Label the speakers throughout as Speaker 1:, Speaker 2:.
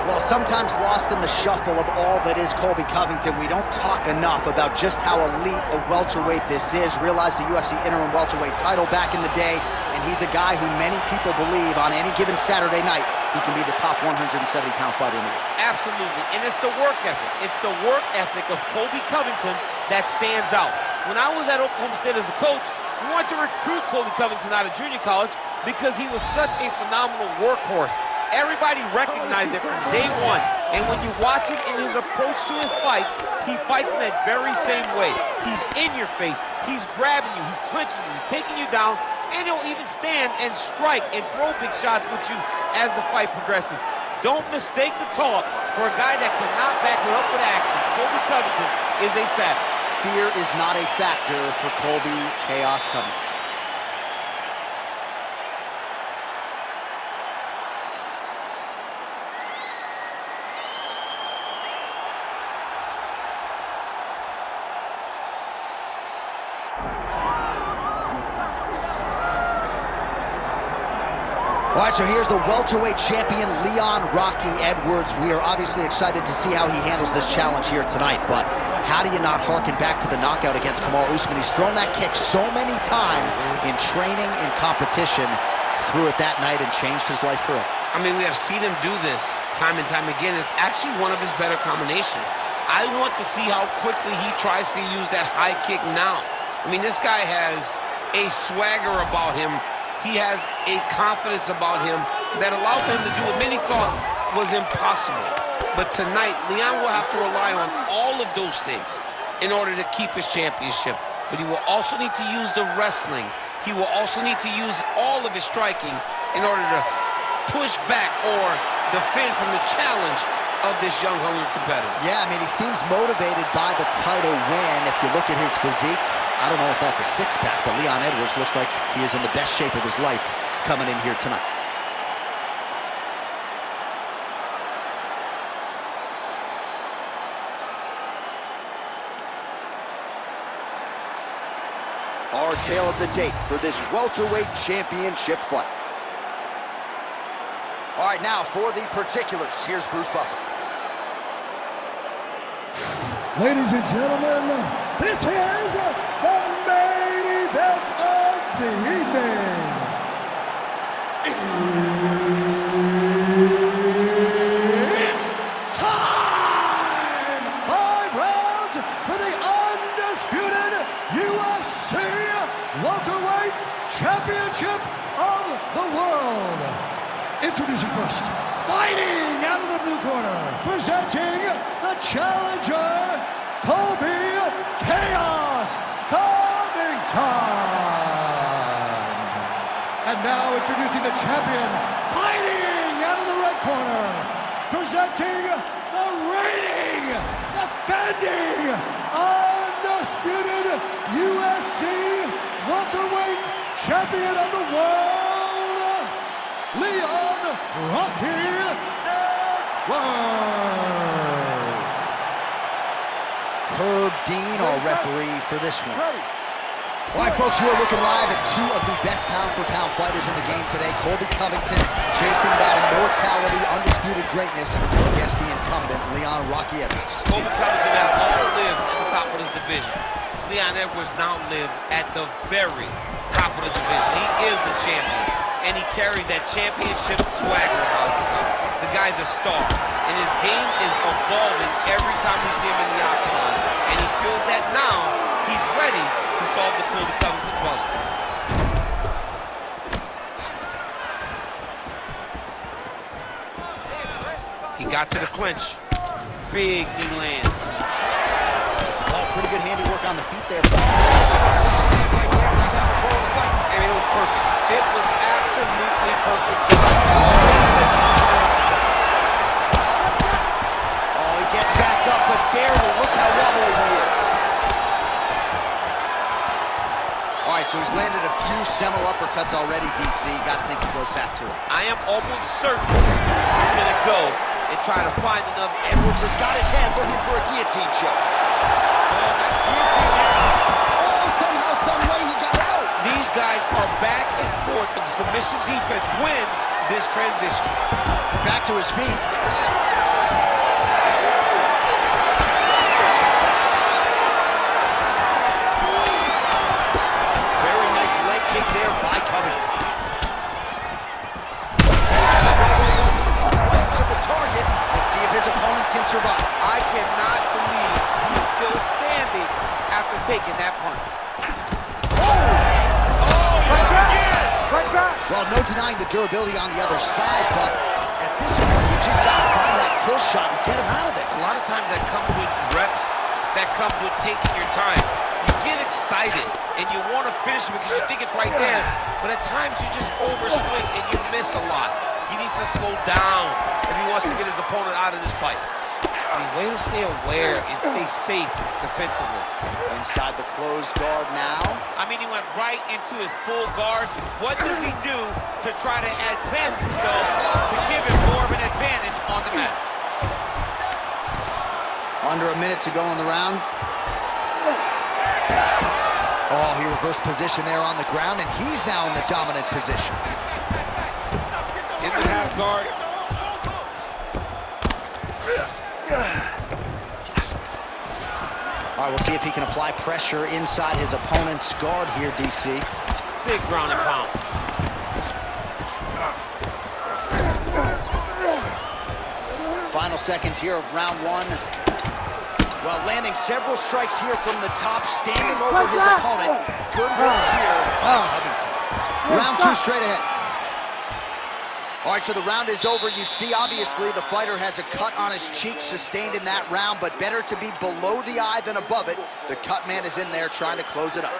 Speaker 1: Well, sometimes lost in the shuffle of all that is Colbi Kovington, we don't talk enough about just how elite a welterweight this is. Realized the UFC interim welterweight title back in the day, and he's a guy who many people believe on any given Saturday night, he can be the top 170-pound fighter in the world.
Speaker 2: Absolutely, and it's the work ethic. It's the work ethic of Colbi Kovington that stands out. When I was at Oklahoma State as a coach, we wanted to recruit Colbi Kovington out of junior college because he was such a phenomenal workhorse. Everybody recognized it from day one. And when you watch it in his approach to his fights, he fights in that very same way. He's in your face. He's grabbing you. He's clinching you. He's taking you down. And he'll even stand and strike and throw big shots with you as the fight progresses. Don't mistake the talk for a guy that cannot back it up with action. Colbi Kovington is a savage.
Speaker 1: Fear is not a factor for Colbi Chaos Covington. All right, so here's the welterweight champion, Leon "Rocky" Edwards. We are obviously excited to see how he handles this challenge here tonight, but how do you not harken back to the knockout against Kamal Usman? He's thrown that kick so many times in training and competition, threw it that night and changed his life forever.
Speaker 3: I mean, we have seen him do this time and time again. It's actually one of his better combinations. I want to see how quickly he tries to use that high kick now. I mean, this guy has a swagger about him. He has a confidence about him that allowed him to do what many thought was impossible. But tonight, Leon will have to rely on all of those things in order to keep his championship. But he will also need to use the wrestling. He will also need to use all of his striking in order to push back or defend from the challenge of this young, hungry competitor.
Speaker 1: Yeah, I mean, he seems motivated by the title win. If you look at his physique, I don't know if that's a six-pack, but Leon Edwards looks like he is in the best shape of his life coming in here tonight. Our tale of the tape for this welterweight championship fight. All right, now for the particulars, here's Bruce Buffer.
Speaker 4: Ladies and gentlemen, this is the main event of the evening. It's time! 5 rounds for the undisputed UFC welterweight championship of the world. Introducing first, fighting out of the blue corner, presenting the challenger, Colbi Chaos Covington. And now introducing the champion, fighting out of the red corner, presenting the reigning, defending, undisputed UFC welterweight champion of the world, Leon "Rocky" Edwards.
Speaker 1: Herb Dean, our referee for this one. All right, folks, you are looking live at two of the best pound-for-pound fighters in the game today. Colbi Covington chasing that immortality, undisputed greatness against the incumbent, Leon "Rocky" Edwards.
Speaker 3: Colbi Covington has all lived at the top of his division. Leon Edwards now lives at the very top of the division. He is the champion, and he carries that championship swagger about himself. The guy's a star, and his game is evolving every time we see him in the octagon. And he feels that now he's ready to solve the Colbi Covington puzzle. He got to the clinch. Big knee lands.
Speaker 1: Oh, pretty good handiwork on the feet there. I
Speaker 3: mean, it was perfect. It was absolutely perfect.
Speaker 1: Oh, he gets back up, but barely. Look how wobbly he is. All right, so he's landed a few seminal uppercuts already, DC. Got to think he goes back to it.
Speaker 3: I am almost certain he's going to go and try to find another.
Speaker 1: Edwards has got his head looking for a guillotine choke.
Speaker 3: Oh, that's guillotine now.
Speaker 1: Oh, somehow, some way he got out.
Speaker 3: These guys are back and forth, but the submission defense wins this transition.
Speaker 1: Back to his feet. trying the durability on the other side, but at this point, you just got to find that kill shot and get him out of there.
Speaker 3: A lot of times that comes with reps, that comes with taking your time. You get excited, and you want to finish it because you think it's right there, but at times you just overswing and you miss a lot. He needs to slow down if he wants to get his opponent out of this fight. I mean, way to stay aware and stay safe defensively.
Speaker 1: Inside the closed guard now.
Speaker 2: I mean, he went right into his full guard. What does he do to try to advance himself to give him more of an advantage on the mat?
Speaker 1: Under a minute to go in the round. Oh, he reversed position there on the ground, and he's now in the dominant position.
Speaker 3: In the half guard.
Speaker 1: All right, we'll see if he can apply pressure inside his opponent's guard here, DC.
Speaker 2: Big ground and pound.
Speaker 1: Final seconds here of round one. Well, landing several strikes here from the top, standing over his opponent. Good work here by Covington. Round two straight ahead. All right, so the round is over. You see, obviously, the fighter has a cut on his cheek sustained in that round, but better to be below the eye than above it. The cut man is in there trying to close it up.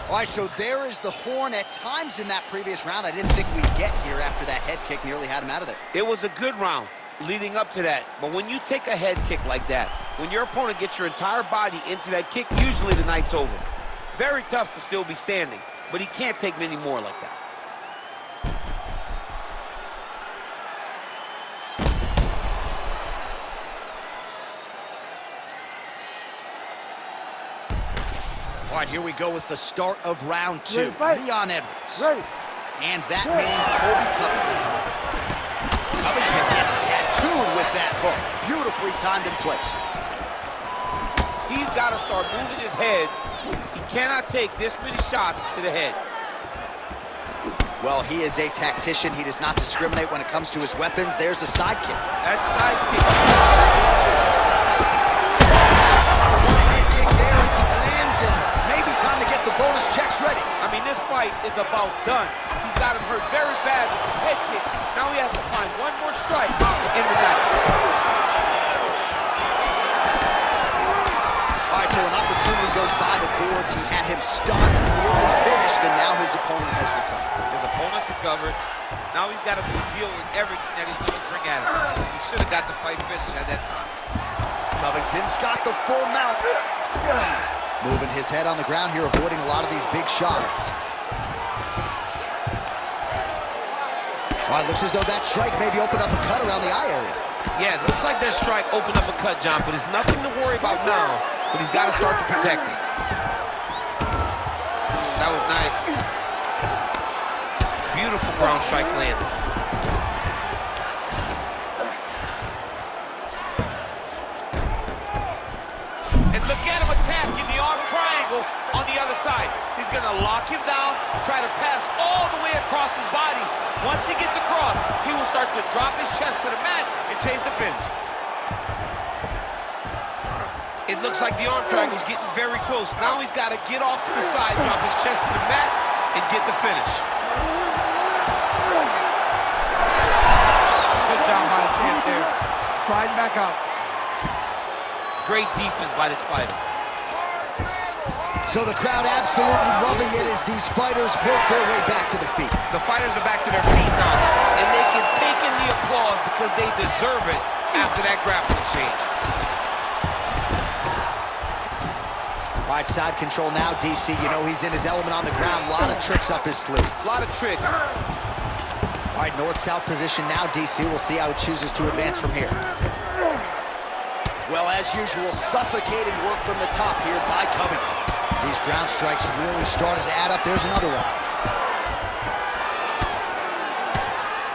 Speaker 1: All right, so there is the horn. At times in that previous round, I didn't think we'd get here after that head kick nearly had him out of there.
Speaker 2: It was a good round leading up to that, but when you take a head kick like that, when your opponent gets your entire body into that kick, usually the night's over. Very tough to still be standing, but he can't take many more like that.
Speaker 1: All right, here we go with the start of round two. Leon Edwardds. And that man, Colbi Kovington. Covington gets tattooed with that hook. Beautifully timed and placed.
Speaker 2: He's got to start moving his head. He cannot take this many shots to the head.
Speaker 1: Well, he is a tactician. He does not discriminate when it comes to his weapons. There's a side kick.
Speaker 2: That side kick.
Speaker 1: Bonus checks ready.
Speaker 2: I mean, this fight is about done. He's got him hurt very bad with his head kick. Now he has to find one more strike to end the night.
Speaker 1: All right, so an opportunity goes by the boards. He had him stunned, nearly finished, and now his opponent has recovered.
Speaker 2: His opponent recovered. Now he's got to deal with everything that he's going to bring at him. He should have got the fight finished at that time.
Speaker 1: Covington's got the full mount. Moving his head on the ground here, avoiding a lot of these big shots. Well, it looks as though that strike maybe opened up a cut around the eye area.
Speaker 2: Yeah, it looks like that strike opened up a cut, John, but it's nothing to worry about now, but he's got to start to protect it. That was nice. Beautiful ground strikes landed. Look at him attacking the arm triangle on the other side. He's going to lock him down, try to pass all the way across his body. Once he gets across, he will start to drop his chest to the mat and chase the finish. It looks like the arm triangle is getting very close. Now he's got to get off to the side, drop his chest to the mat, and get the finish.
Speaker 5: Good job by the champ there. Sliding back out.
Speaker 2: Great defense by this fighter.
Speaker 1: So the crowd absolutely loving it as these fighters work their way back to the feet.
Speaker 2: The fighters are back to their feet now, and they can take in the applause because they deserve it after that grappling exchange.
Speaker 1: All right, side control now, DC. You know he's in his element on the ground. A lot of tricks up his sleeve.
Speaker 2: A lot of tricks.
Speaker 1: All right, north-south position now, DC. We'll see how he chooses to advance from here. Well, as usual, suffocating work from the top here by Covington. These ground strikes really started to add up. There's another one.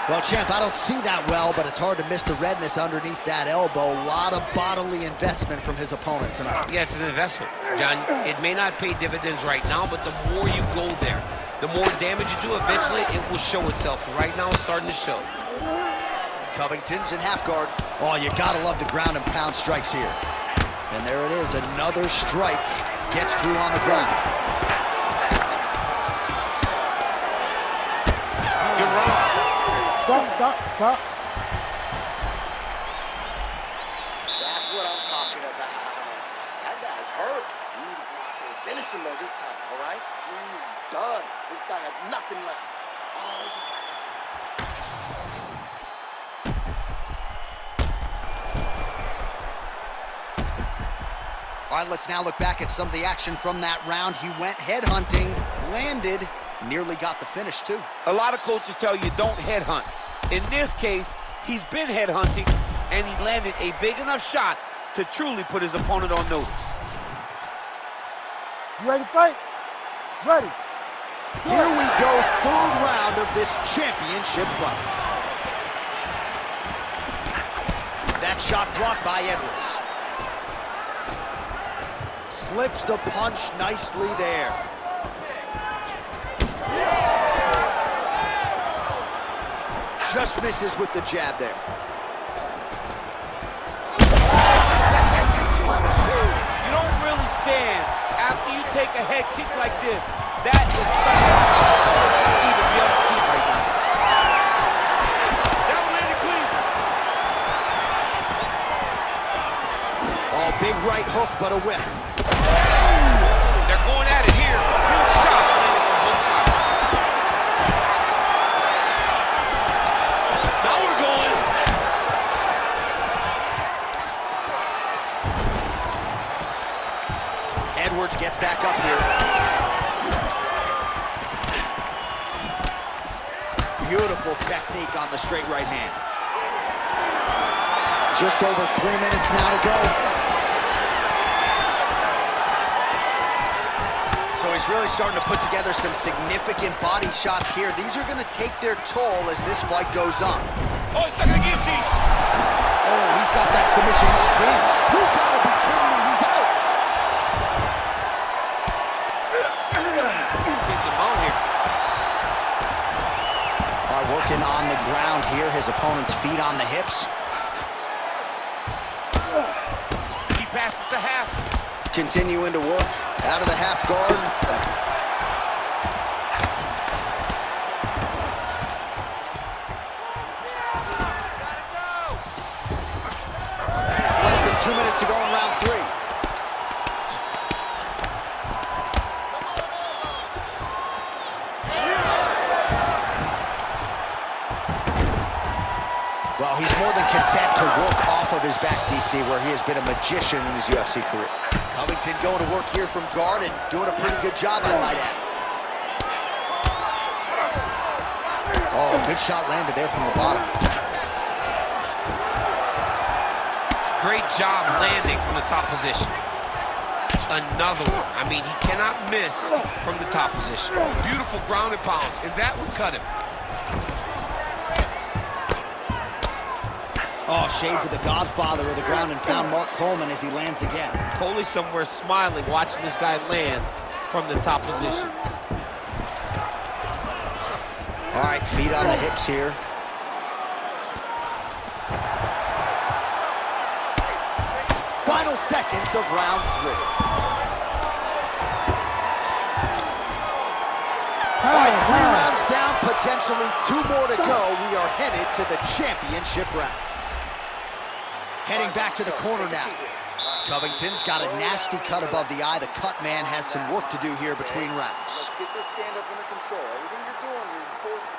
Speaker 1: Well, champ, I don't see that well, but it's hard to miss the redness underneath that elbow. A lot of bodily investment from his opponent tonight.
Speaker 3: Yeah, it's an investment, John. It may not pay dividends right now, but the more you go there, the more damage you do, eventually it will show itself. And right now it's starting to show.
Speaker 1: Covington's in half guard. Oh, you gotta love the ground and pound strikes here. And there it is, another strike gets through on the ground.
Speaker 5: Stop.
Speaker 6: That's what I'm talking about. That guy's hurt. You out there finish him though this time, all right? He's done. This guy has nothing left. Oh, you got it.
Speaker 1: All right, let's now look back at some of the action from that round. He went headhunting, landed, nearly got the finish too.
Speaker 2: A lot of coaches tell you don't headhunt. In this case, he's been headhunting, and he landed a big enough shot to truly put his opponent on notice.
Speaker 5: You ready to fight? Ready.
Speaker 1: Here we go, third round of this championship fight. That shot blocked by Edwards. Slips the punch nicely there. Just misses with the jab there.
Speaker 2: You don't really stand after you take a head kick like this. That is something to even be able to keep right now. That one landed clean.
Speaker 1: Oh, big right hook, but a whiff.
Speaker 2: They're going at it here. Huge shots landing on both sides. Now we're going.
Speaker 1: Edwards gets back up here. Beautiful technique on the straight right hand. Just over 3 minutes now to go. So he's really starting to put together some significant body shots here. These are going to take their toll as this fight goes on.
Speaker 2: Oh, he's stuck in the guillotine.
Speaker 1: Oh, he's got that submission locked in. You gotta be kidding me, he's out.
Speaker 2: Getting him out here.
Speaker 1: All right, working on the ground here. His opponent's feet on the hips.
Speaker 2: He passes to half.
Speaker 1: Continuing to work out of the half guard. Less than 2 minutes to go in round 3. Well, he's more than content to work off of his back, DC, where he has been a magician in his UFC career. Covington going to work here from guard and doing a pretty good job, I might add. Oh, good shot landed there from the bottom.
Speaker 3: Great job landing from the top position. Another one. I mean, he cannot miss from the top position. Beautiful ground and pound, and that would cut him.
Speaker 1: Oh, shades of the godfather of the ground and pound, Mark Coleman, as he lands again.
Speaker 2: Coley somewhere smiling, watching this guy land from the top position.
Speaker 1: All right, feet on the hips here. Final seconds of round 3. All right, 3 rounds down, potentially 2 more to go. We are headed to the championship rounds. Heading back to the corner now. Covington's got a nasty cut above the eye. The cut man has some work to do here between rounds.
Speaker 6: Let's get this stand-up under control. Everything you're doing, you're forcing.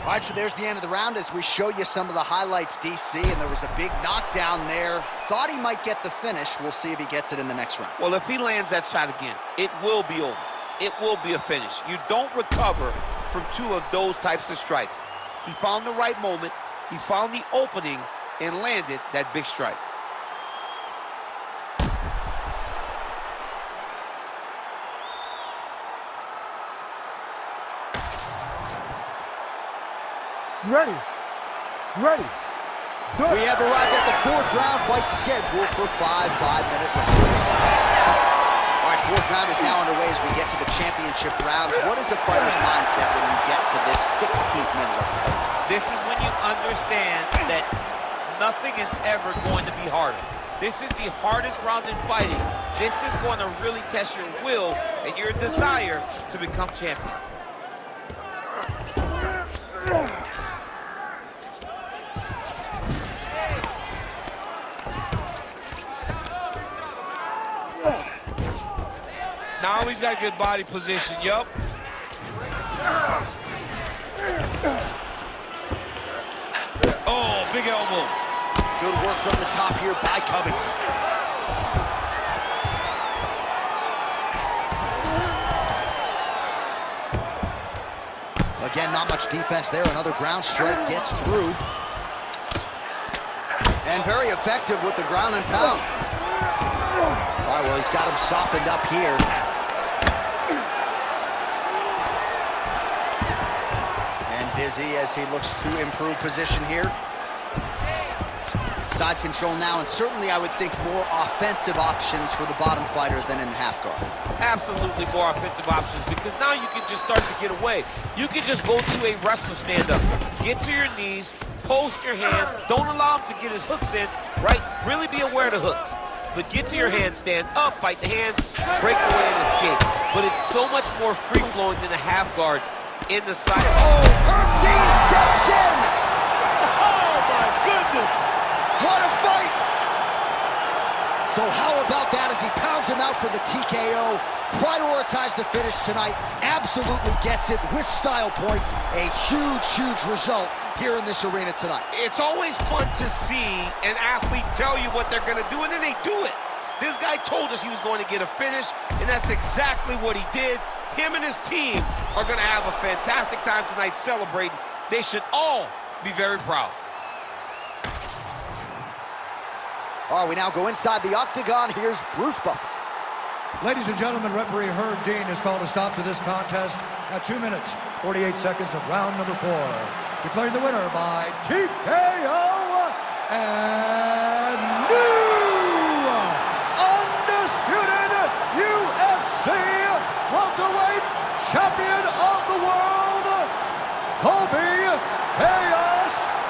Speaker 1: All right, so there's the end of the round as we show you some of the highlights, DC, and there was a big knockdown there. Thought he might get the finish. We'll see if he gets it in the next round.
Speaker 2: Well, if he lands that shot again, it will be over. It will be a finish. You don't recover from 2 of those types of strikes. He found the right moment, he found the opening, and landed that big strike.
Speaker 5: You ready? You ready? Let's do it.
Speaker 1: We have arrived at the 4th round, fight scheduled for 5 5-minute rounds. All right, 4th round is now underway as we get to the championship rounds. What is a fighter's mindset when you get to this 16th minute of the fight?
Speaker 2: This is when you understand that nothing is ever going to be harder. This is the hardest round in fighting. This is going to really test your will and your desire to become champion.
Speaker 3: he's got good body position, yup. Oh, big elbow.
Speaker 1: Good work from the top here by Covington. Again, not much defense there. Another ground strike gets through. And very effective with the ground and pound. All right, well, he's got him softened up here. And busy as he looks to improve position here. Side control now, and certainly I would think more offensive options for the bottom fighter than in the half guard.
Speaker 2: Absolutely more offensive options, because now you can just start to get away. You can just go to a wrestler stand-up. Get to your knees, post your hands, don't allow him to get his hooks in, right? Really be aware of the hooks. But get to your hand, stand up, fight the hands, break away and escape. But it's so much more free-flowing than a half guard in the side.
Speaker 1: Oh, Herb Dean steps in!
Speaker 2: Oh my goodness!
Speaker 1: What a fight! So how about that as he pounds him out for the TKO? Prioritized the finish tonight. Absolutely gets it with style points. A huge, huge result here in this arena tonight.
Speaker 3: It's always fun to see an athlete tell you what they're going to do, and then they do it. This guy told us he was going to get a finish, and that's exactly what he did. Him and his team are going to have a fantastic time tonight celebrating. They should all be very proud.
Speaker 1: All right, we now go inside the octagon. Here's Bruce Buffer.
Speaker 4: Ladies and gentlemen, referee Herb Dean has called a stop to this contest at 2 minutes, 48 seconds of round number 4. Declaring the winner by TKO and new undisputed UFC welterweight champion of the world, Colbi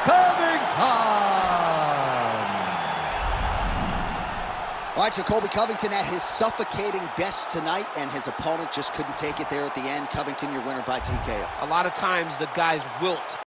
Speaker 4: Kovington.
Speaker 1: All right, so Colbi Covington at his suffocating best tonight, and his opponent just couldn't take it there at the end. Covington, your winner by TKO.
Speaker 3: A lot of times the guys wilt